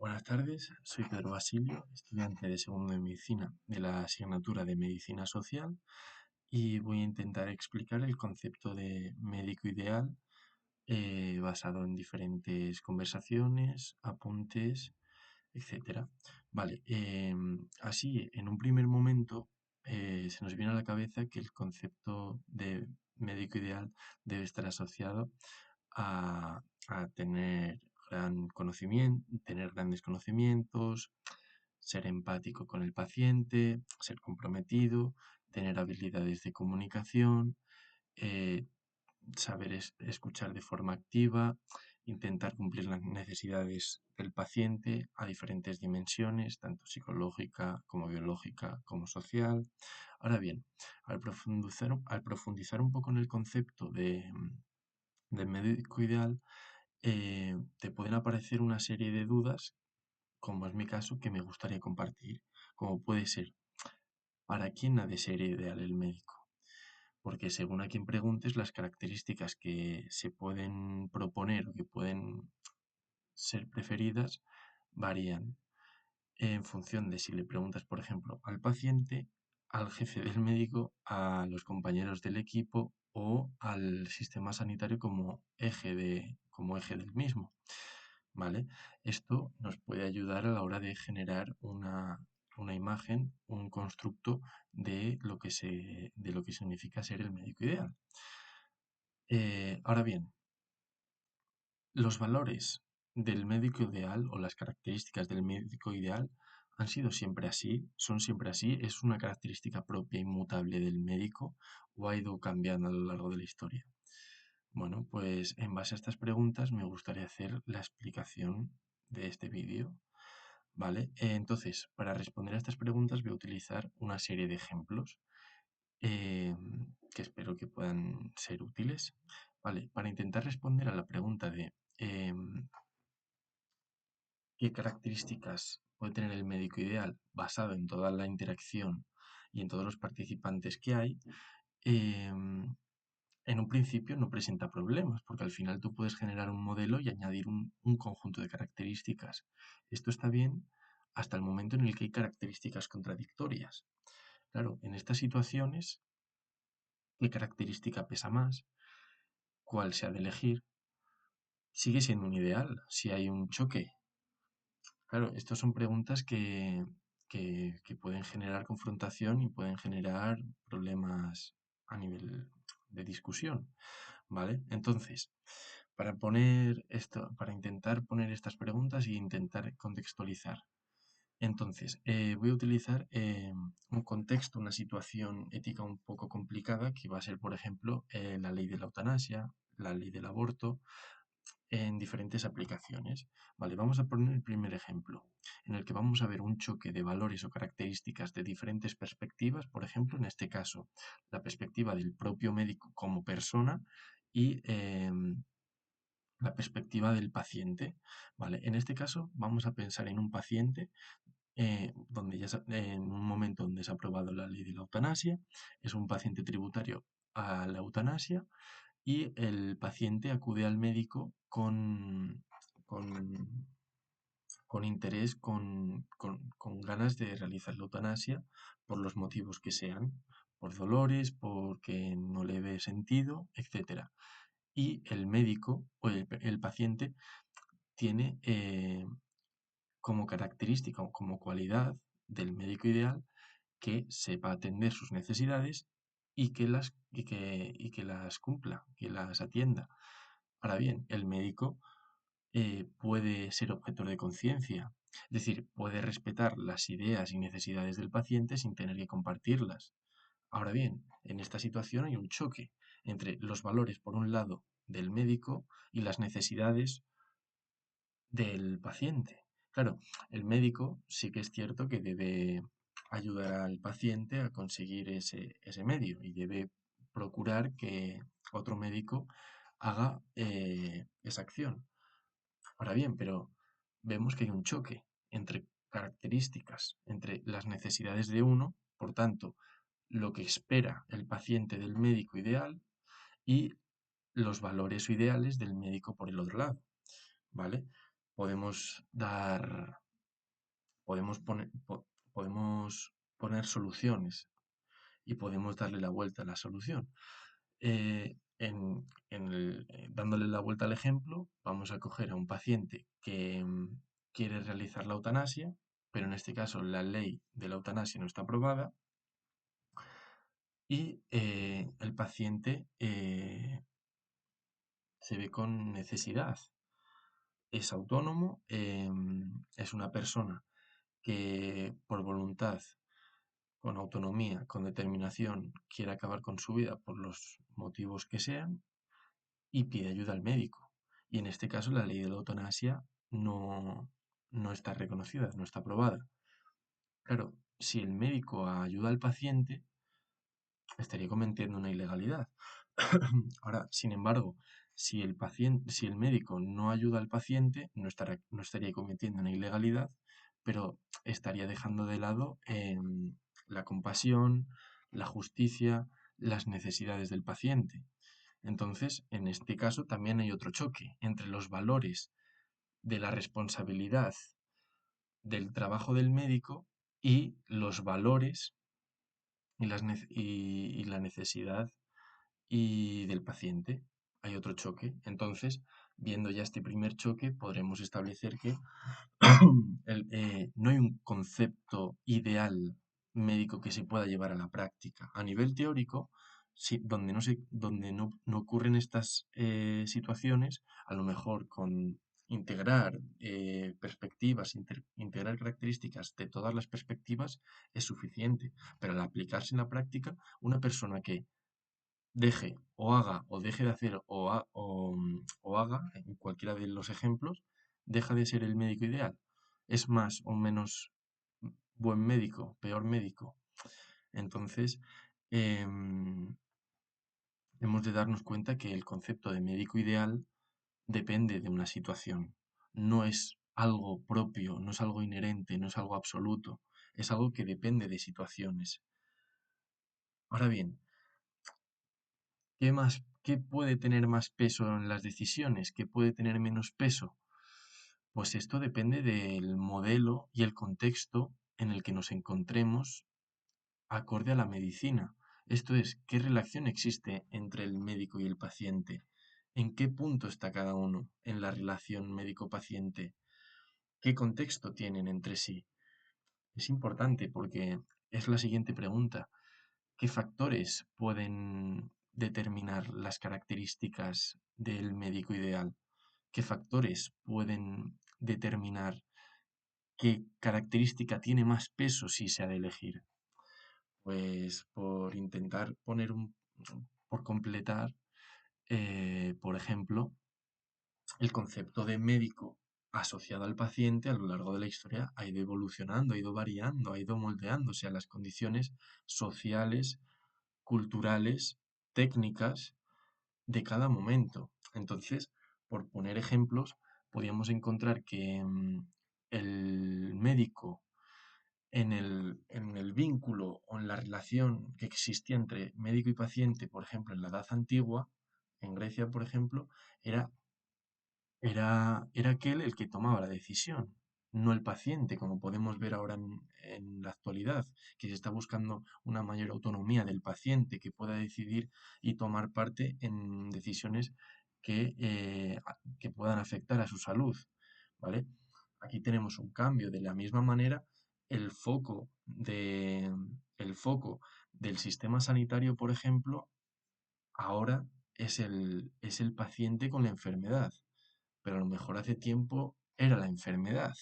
Buenas tardes, soy Pedro Basilio, estudiante de segundo de medicina de la asignatura de Medicina Social y voy a intentar explicar el concepto de médico ideal basado en diferentes conversaciones, apuntes, etcétera. Vale, así en un primer momento se nos viene a la cabeza que el concepto de médico ideal debe estar asociado a tener grandes conocimientos, ser empático con el paciente, ser comprometido, tener habilidades de comunicación, eh, saber escuchar de forma activa, intentar cumplir las necesidades del paciente a diferentes dimensiones, tanto psicológica como biológica como social. Ahora bien, al profundizar un poco en el concepto de médico ideal, te pueden aparecer una serie de dudas, como es mi caso, que me gustaría compartir, como puede ser, ¿para quién ha de ser ideal el médico? Porque según a quien preguntes, las características que se pueden proponer o que pueden ser preferidas varían en función de si le preguntas, por ejemplo, al paciente, al jefe del médico, a los compañeros del equipo o al sistema sanitario como eje del mismo. ¿Vale? Esto nos puede ayudar a la hora de generar una imagen, un constructo de lo que significa ser el médico ideal. Ahora bien, los valores del médico ideal o las características del médico ideal han sido siempre así, son siempre así, es una característica propia e inmutable del médico o ha ido cambiando a lo largo de la historia. Bueno, pues en base a estas preguntas me gustaría hacer la explicación de este vídeo, ¿vale? Entonces, para responder a estas preguntas voy a utilizar una serie de ejemplos eh, que espero que puedan ser útiles, ¿vale? Para intentar responder a la pregunta de qué características puede tener el médico ideal basado en toda la interacción y en todos los participantes que hay, em, en un principio no presenta problemas, porque al final tú puedes generar un modelo y añadir un conjunto de características. Esto está bien hasta el momento en el que hay características contradictorias. Claro, en estas situaciones, ¿qué característica pesa más? ¿Cuál se ha de elegir? Sigue siendo un ideal si hay un choque. Claro, estas son preguntas que pueden generar confrontación y pueden generar problemas a nivel de discusión. ¿Vale? Entonces, para intentar poner estas preguntas e intentar contextualizar. Entonces, voy a utilizar un contexto, una situación ética un poco complicada, que va a ser, por ejemplo, la ley de la eutanasia, la ley del aborto, en diferentes aplicaciones. Vale, vamos a poner el primer ejemplo, en el que vamos a ver un choque de valores o características de diferentes perspectivas, por ejemplo, en este caso, la perspectiva del propio médico como persona y la perspectiva del paciente. Vale, en este caso vamos a pensar en un paciente en un momento donde se ha aprobado la ley de la eutanasia, es un paciente tributario a la eutanasia y el paciente acude al médico con, con interés, con ganas de realizar la eutanasia por los motivos que sean, por dolores, porque no le ve sentido, etcétera. Y el médico o el paciente tiene como característica o como cualidad del médico ideal que sepa atender sus necesidades y que las cumpla, que las atienda. Ahora bien, el médico puede ser objetor de conciencia, es decir, puede respetar las ideas y necesidades del paciente sin tener que compartirlas. Ahora bien, en esta situación hay un choque entre los valores, por un lado, del médico y las necesidades del paciente. Claro, el médico sí que es cierto que debe ayudar al paciente a conseguir ese medio y debe procurar que otro médico haga esa acción. Ahora bien, pero vemos que hay un choque entre características, entre las necesidades de uno, por tanto, lo que espera el paciente del médico ideal y los valores o ideales del médico por el otro lado, ¿vale? podemos dar, podemos poner soluciones y podemos darle la vuelta a la solución. Dándole la vuelta al ejemplo, vamos a coger a un paciente que quiere realizar la eutanasia, pero en este caso la ley de la eutanasia no está aprobada y el paciente se ve con necesidad. Es autónomo, es una persona que por voluntad, con autonomía, con determinación, quiere acabar con su vida por los motivos que sean y pide ayuda al médico. Y en este caso la ley de la eutanasia no, no está reconocida, no está aprobada. Claro, si el médico ayuda al paciente, estaría cometiendo una ilegalidad. Ahora, sin embargo, si el médico no ayuda al paciente, no estaría cometiendo una ilegalidad, pero estaría dejando de lado la compasión, la justicia, las necesidades del paciente. Entonces, en este caso también hay otro choque entre los valores de la responsabilidad del trabajo del médico y los valores y la necesidad y del paciente. Hay otro choque. Entonces, viendo ya este primer choque, podremos establecer que no hay un concepto ideal médico que se pueda llevar a la práctica. A nivel teórico, donde no ocurren estas situaciones, a lo mejor con integrar perspectivas, integrar características de todas las perspectivas es suficiente, pero al aplicarse en la práctica, una persona que deje o haga o deje de hacer o haga, en cualquiera de los ejemplos, deja de ser el médico ideal. Es más o menos buen médico, peor médico. Entonces, em, hemos de darnos cuenta que el concepto de médico ideal depende de una situación. No es algo propio, no es algo inherente, no es algo absoluto. Es algo que depende de situaciones. Ahora bien, ¿qué puede tener más peso en las decisiones? ¿Qué puede tener menos peso? Pues esto depende del modelo y el contexto en el que nos encontremos acorde a la medicina. Esto es, ¿qué relación existe entre el médico y el paciente? ¿En qué punto está cada uno en la relación médico-paciente? ¿Qué contexto tienen entre sí? Es importante porque es la siguiente pregunta. ¿Qué factores pueden determinar las características del médico ideal? ¿Qué factores pueden determinar qué característica tiene más peso si se ha de elegir? Pues por intentar por completar, por ejemplo, el concepto de médico asociado al paciente a lo largo de la historia ha ido evolucionando, ha ido variando, ha ido moldeándose a las condiciones sociales, culturales, técnicas de cada momento. Entonces, por poner ejemplos, podríamos encontrar que el médico en el vínculo o en la relación que existía entre médico y paciente, por ejemplo, en la Edad Antigua, en Grecia, por ejemplo, era era aquel el que tomaba la decisión, no el paciente, como podemos ver ahora en la actualidad, que se está buscando una mayor autonomía del paciente, que pueda decidir y tomar parte en decisiones que puedan afectar a su salud, ¿vale? Aquí tenemos un cambio. De la misma manera, el foco el foco del sistema sanitario, por ejemplo, ahora es el paciente con la enfermedad, pero a lo mejor hace tiempo era la enfermedad,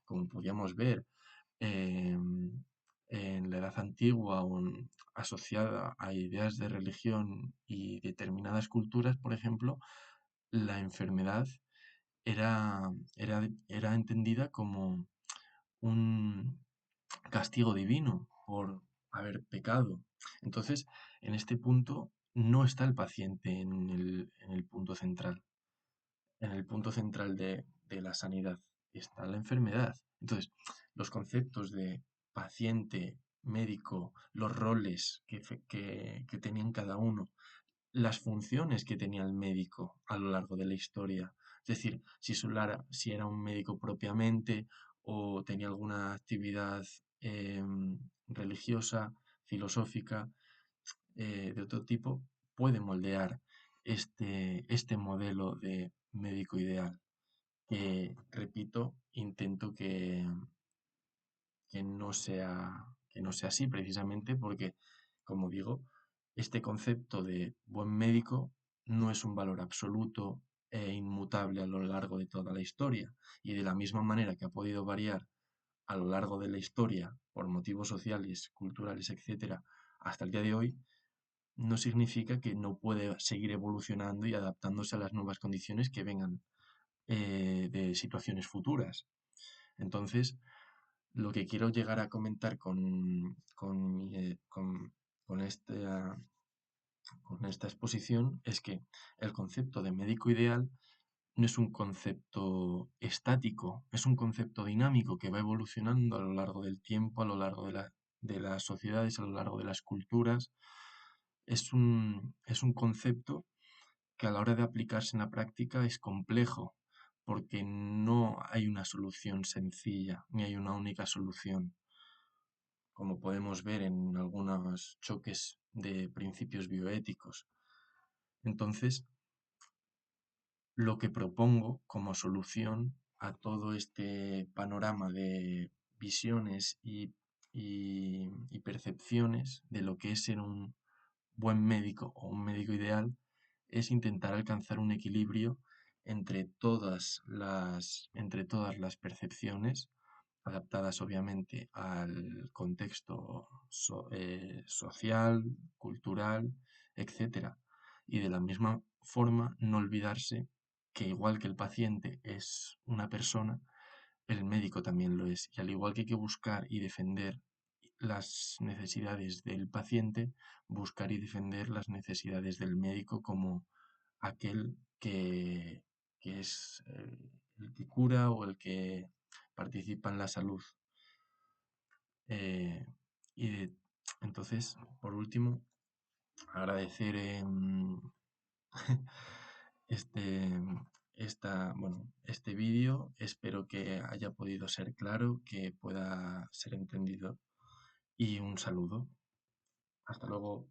como podíamos ver en la Edad Antigua asociada a ideas de religión y determinadas culturas, por ejemplo, la enfermedad era entendida como un castigo divino por haber pecado. Entonces, en este punto no está el paciente en el punto central. En el punto central de la sanidad está la enfermedad. Entonces, los conceptos de paciente, médico, los roles que tenían cada uno, las funciones que tenía el médico a lo largo de la historia, Es decir, si era un médico propiamente o tenía alguna actividad religiosa, filosófica, de otro tipo, puede moldear este modelo de médico ideal, que, repito, intento que no sea así, precisamente porque, como digo, este concepto de buen médico no es un valor absoluto e inmutable a lo largo de toda la historia. Y de la misma manera que ha podido variar a lo largo de la historia por motivos sociales, culturales, etcétera, hasta el día de hoy, no significa que no puede seguir evolucionando y adaptándose a las nuevas condiciones que vengan de situaciones futuras. Entonces, lo que quiero llegar a comentar con con esta exposición es que el concepto de médico ideal no es un concepto estático, es un concepto dinámico que va evolucionando a lo largo del tiempo, a lo largo de las sociedades, a lo largo de las culturas. Es un concepto que a la hora de aplicarse en la práctica es complejo, porque no hay una solución sencilla, ni hay una única solución, como podemos ver en algunos choques de principios bioéticos. Entonces, lo que propongo como solución a todo este panorama de visiones y percepciones de lo que es ser un buen médico o un médico ideal es intentar alcanzar un equilibrio entre todas las percepciones, adaptadas obviamente al contexto social, cultural, etcétera. Y de la misma forma, no olvidarse que igual que el paciente es una persona, el médico también lo es. Y al igual que hay que buscar y defender las necesidades del paciente, buscar y defender las necesidades del médico como aquel que es el que cura o el que participa en la salud. Eh, y entonces, por último, agradecer este, este vídeo. Espero que haya podido ser claro, que pueda ser entendido. Y un saludo. Hasta luego.